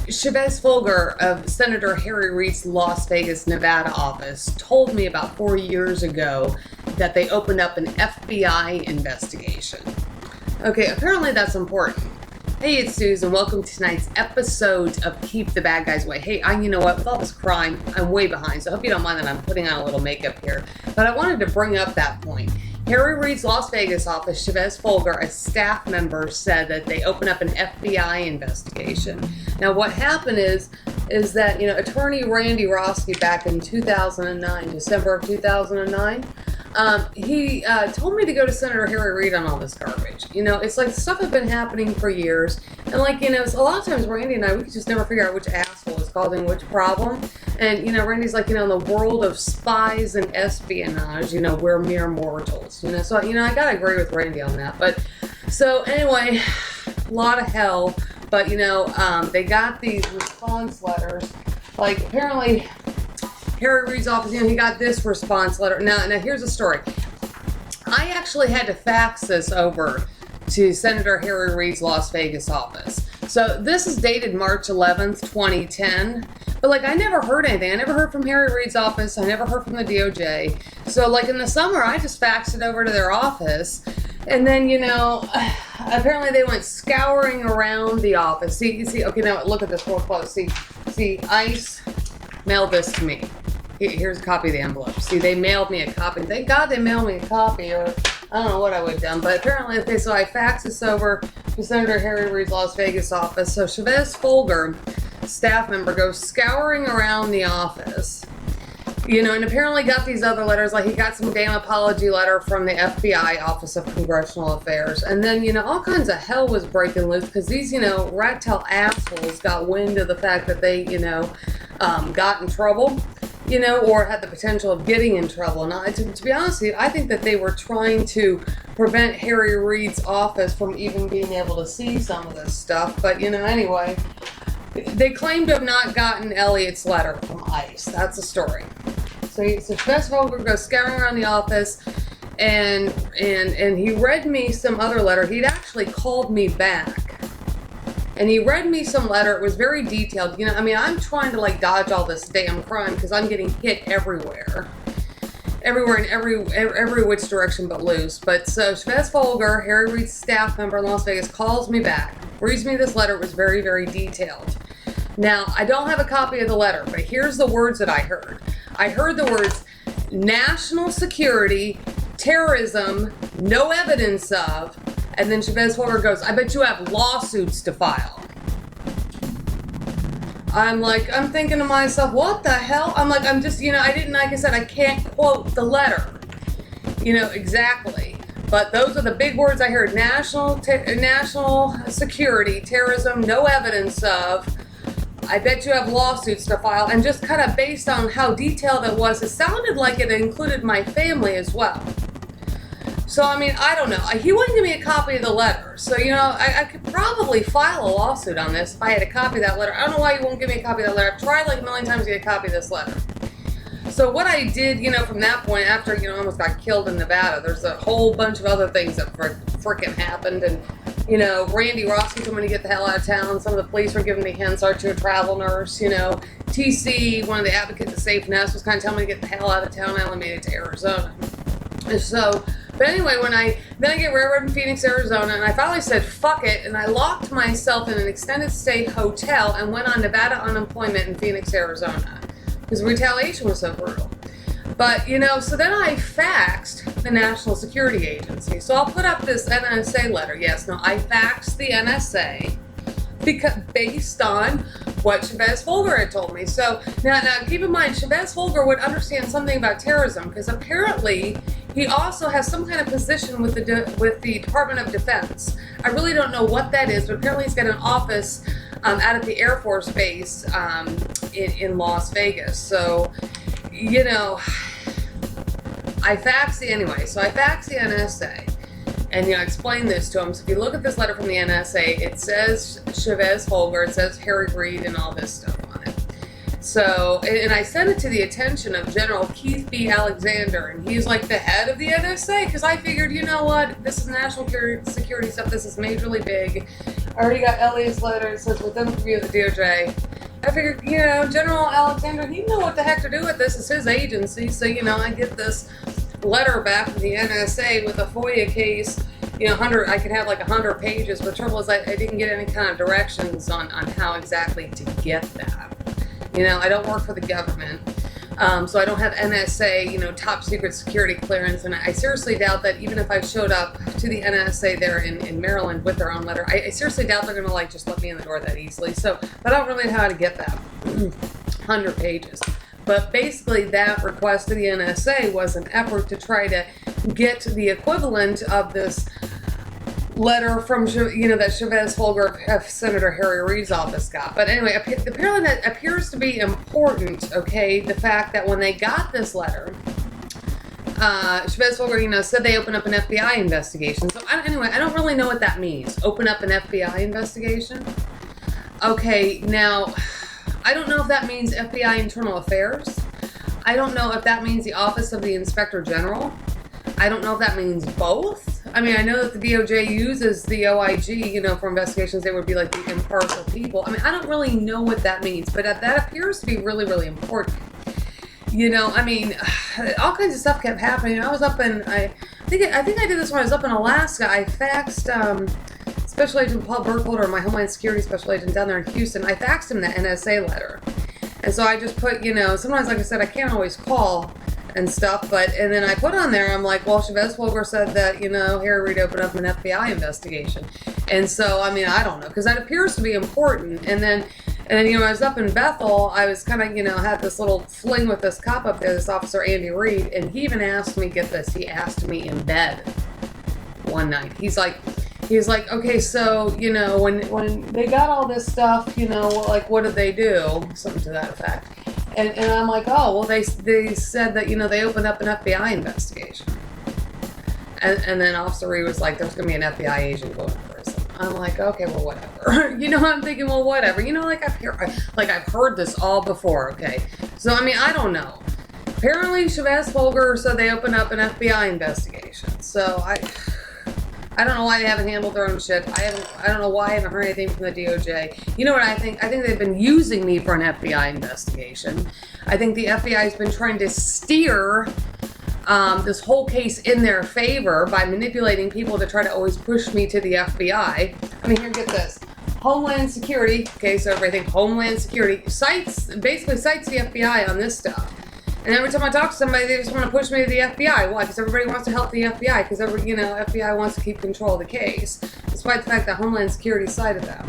Chavez Folger of Senator Harry Reid's Las Vegas, Nevada office told me about 4 years ago that they opened up an FBI investigation. Okay, apparently that's important. Hey, it's Susan. Welcome to tonight's episode of Keep the Bad Guys Away. Hey, you know what? With all this crime, I'm way behind, so I hope you don't mind that I'm putting on a little makeup here. But I wanted to bring up that point. Harry Reid's Las Vegas office, Chavez Folger, a staff member, said that they opened up an FBI investigation. Now, what happened is that, Attorney Randy Roski back in 2009, December of 2009, he told me to go to Senator Harry Reid on all this garbage. It's like stuff had been happening for years. And it's a lot of times Randy and I, we could just never figure out which asshole is causing which problem. And, Randy's like, in the world of spies and espionage, we're mere mortals, So, I gotta agree with Randy on that. But, so anyway, a lot of hell. But, they got these response letters. Like, apparently Harry Reid's office, he got this response letter. Now, here's the story. I actually had to fax this over to Senator Harry Reid's Las Vegas office. So this is dated March 11th, 2010. But, I never heard anything. I never heard from Harry Reid's office. I never heard from the DOJ. So, in the summer, I just faxed it over to their office. And then, apparently they went scouring around the office. See, okay, now look at this real close. See, ICE mailed this to me. Here's a copy of the envelope. See, they mailed me a copy. Thank God they mailed me a copy, or I don't know what I would have done. But apparently, okay, so I faxed this over to Senator Harry Reid's Las Vegas office. So Chavez Folger, staff member, goes scouring around the office, and apparently got these other letters. Like, he got some damn apology letter from the FBI Office of Congressional Affairs. And then, all kinds of hell was breaking loose because these, rat tail assholes got wind of the fact that they, got in trouble, or had the potential of getting in trouble. And to be honest with you, I think that they were trying to prevent Harry Reid's office from even being able to see some of this stuff. But, anyway, they claim to have not gotten Elliot's letter from ICE. That's the story. So Chavez Folger goes scouring around the office, and he read me some other letter. He'd actually called me back, and he read me some letter. It was very detailed. I'm trying to dodge all this damn crime because I'm getting hit everywhere in every which direction but loose. But so Chavez Folger, Harry Reid's staff member in Las Vegas, calls me back, reads me this letter. It was very, very detailed. Now, I don't have a copy of the letter, but here's the words that I heard. I heard the words, national security, terrorism, no evidence of, and then Chavez Folger goes, I bet you have lawsuits to file. I'm thinking to myself, what the hell? I'm just, like I said, I can't quote the letter, exactly. But those are the big words I heard, national security, terrorism, no evidence of, I bet you have lawsuits to file. And just kind of based on how detailed it was, it sounded like it included my family as well. So, I don't know. He wouldn't give me a copy of the letter. So, I could probably file a lawsuit on this if I had a copy of that letter. I don't know why he won't give me a copy of that letter. I've tried a million times to get a copy of this letter. So what I did, from that point, after, I almost got killed in Nevada, there's a whole bunch of other things that freaking happened. And, Randy Roski told me to get the hell out of town. Some of the police were giving me hints, are to a travel nurse, TC, one of the advocates of Safe Nest, was kind of telling me to get the hell out of town. I only made it to Arizona. And so, but anyway, then I get railroaded in Phoenix, Arizona, and I finally said, fuck it, and I locked myself in an extended stay hotel and went on Nevada unemployment in Phoenix, Arizona, because retaliation was so brutal. But, so then I faxed the National Security Agency. So I'll put up this NSA letter. Yes, no, I faxed the NSA based on what Chavez Folger had told me. So now keep in mind, Chavez Folger would understand something about terrorism because apparently he also has some kind of position with the Department of Defense. I really don't know what that is, but apparently he's got an office out at the Air Force Base in Las Vegas. So, I faxed the NSA. And, explain this to him. So if you look at this letter from the NSA, it says Chavez Folger, it says Harry Reid, and all this stuff on it. So, and I sent it to the attention of General Keith B. Alexander, and he's like the head of the NSA, because I figured, you know what, this is national security stuff, this is majorly big. I already got Ellie's letter. It says, with them review of the DOJ. I figured, General Alexander, he know what the heck to do with this. It's his agency. So, I get this letter back from the NSA with a FOIA case. 100, I could have like 100 pages. But the trouble is I didn't get any kind of directions on how exactly to get that. I don't work for the government. So I don't have NSA, top secret security clearance. And I seriously doubt that even if I showed up to the NSA there in Maryland with their own letter, I seriously doubt they're going to just let me in the door that easily. So, but I don't really know how to get that 100 pages. But basically that request to the NSA was an effort to try to get the equivalent of this letter from, that Chavez Folger of Senator Harry Reid's office got. But anyway, apparently that appears to be important, okay? The fact that when they got this letter, Chavez Folger, said they opened up an FBI investigation. So anyway, I don't really know what that means. Open up an FBI investigation? Okay, now, I don't know if that means FBI Internal Affairs. I don't know if that means the Office of the Inspector General. I don't know if that means both. I mean, I know that the DOJ uses the OIG, for investigations. They would be like the impartial people. I mean, I don't really know what that means, but that appears to be really, really important. I mean, all kinds of stuff kept happening. I was up in, I think I did this when I was up in Alaska. I faxed Special Agent Paul Burkholder, my Homeland Security Special Agent down there in Houston. I faxed him the NSA letter. And so I just put, sometimes, like I said, I can't always call and stuff, and then I put on there, I'm like, well, Chavez Folger said that, Harry Reid opened up an FBI investigation. And so, I mean, I don't know, because that appears to be important. And then, I was up in Bethel, I was kind of, had this little fling with this cop up there, this officer, Andy Reid, and he even asked me, get this, he asked me in bed one night. He's like, okay, so, when they got all this stuff, what did they do? Something to that effect. And I'm like, oh, well, they said that, they opened up an FBI investigation. And then Officer Reid was like, there's going to be an FBI agent going to prison. I'm like, okay, well, whatever. I'm thinking, well, whatever. I've heard this all before, okay? So, I mean, I don't know. Apparently, Chavez Folger said they opened up an FBI investigation. So, I don't know why they haven't handled their own shit. I don't know why I haven't heard anything from the DOJ. You know what I think? I think they've been using me for an FBI investigation. I think the FBI has been trying to steer this whole case in their favor by manipulating people to try to always push me to the FBI. I mean, here, get this. Homeland Security, okay, so everything, Homeland Security, basically cites the FBI on this stuff. And every time I talk to somebody, they just want to push me to the FBI. Why? Because everybody wants to help the FBI. Because FBI wants to keep control of the case, despite the fact that Homeland Security cited them.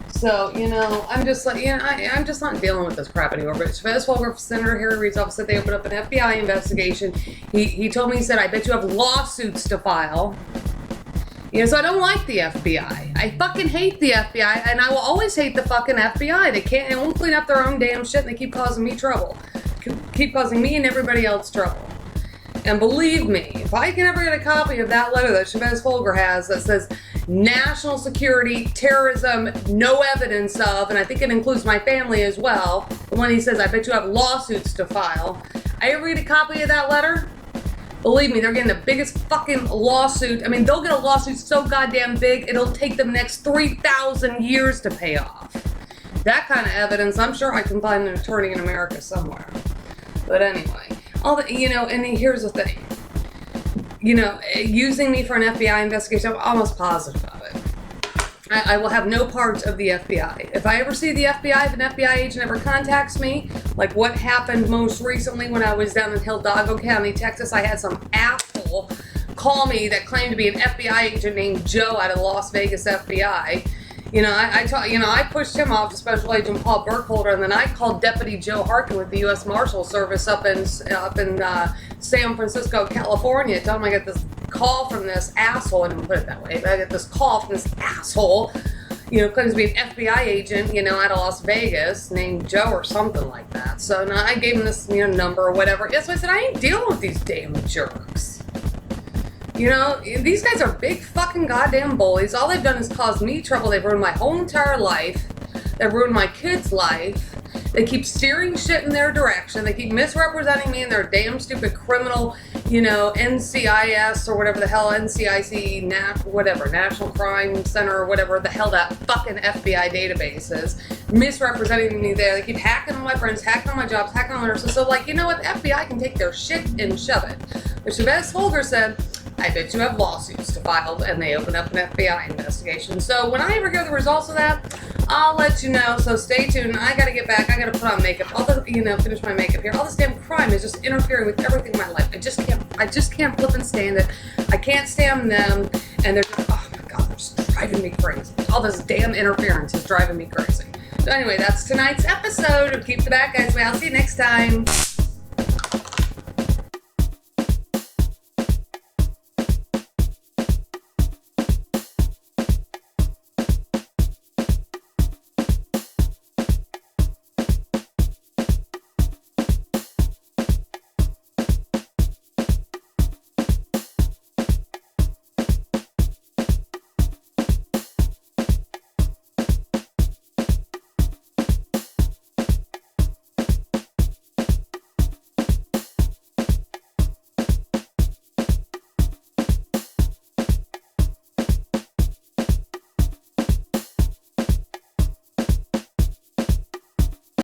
So, I'm just like, I'm just not dealing with this crap anymore. But Chavez Folger, Senator Harry Reid's office said they opened up an FBI investigation. He told me, he said, I bet you have lawsuits to file. So I don't like the FBI. I fucking hate the FBI, and I will always hate the fucking FBI. They won't clean up their own damn shit, and they keep causing me trouble. Keep causing me and everybody else trouble. And believe me, if I can ever get a copy of that letter that Chavez Folger has that says national security, terrorism, no evidence of, and I think it includes my family as well, the one he says, I bet you have lawsuits to file. I ever get a copy of that letter? Believe me, they're getting the biggest fucking lawsuit. I mean, they'll get a lawsuit so goddamn big, it'll take them the next 3,000 years to pay off. That kind of evidence, I'm sure I can find an attorney in America somewhere. But anyway, and here's the thing. Using me for an FBI investigation, I'm almost positive of it. I will have no part of the FBI. If I ever see the FBI, if an FBI agent ever contacts me, like what happened most recently when I was down in Hidalgo County, Texas, I had some asshole call me that claimed to be an FBI agent named Joe out of Las Vegas FBI. I pushed him off to Special Agent Paul Burkholder, and then I called Deputy Joe Harkin with the U.S. Marshal Service up in San Francisco, California. Tell him I got this call from this asshole. I didn't put it that way, but I got this call from this asshole, claims to be an FBI agent, out of Las Vegas, named Joe or something like that. So now I gave him this, number or whatever. So I said, I ain't dealing with these damn jerks. These guys are big fucking goddamn bullies. All they've done is cause me trouble. They've ruined my whole entire life. They've ruined my kid's life. They keep steering shit in their direction. They keep misrepresenting me in their damn stupid criminal NCIS or whatever the hell, NCIC, whatever, National Crime Center or whatever the hell that fucking FBI database is, misrepresenting me there. They keep hacking on my friends, hacking on my jobs, hacking on my nurses. So, like, you know what? The FBI can take their shit and shove it. But Chavez Folger said, I bet you have lawsuits to file, and they open up an FBI investigation. So when I ever hear the results of that, I'll let you know. So stay tuned. I gotta get back. I gotta put on makeup. Finish my makeup here. All this damn crime is just interfering with everything in my life. I just can't flip and stand it. I can't stand them, and they're just, oh my god, they're just driving me crazy. All this damn interference is driving me crazy. So anyway, that's tonight's episode of Keep the Bad Guys Away. I'll see you next time.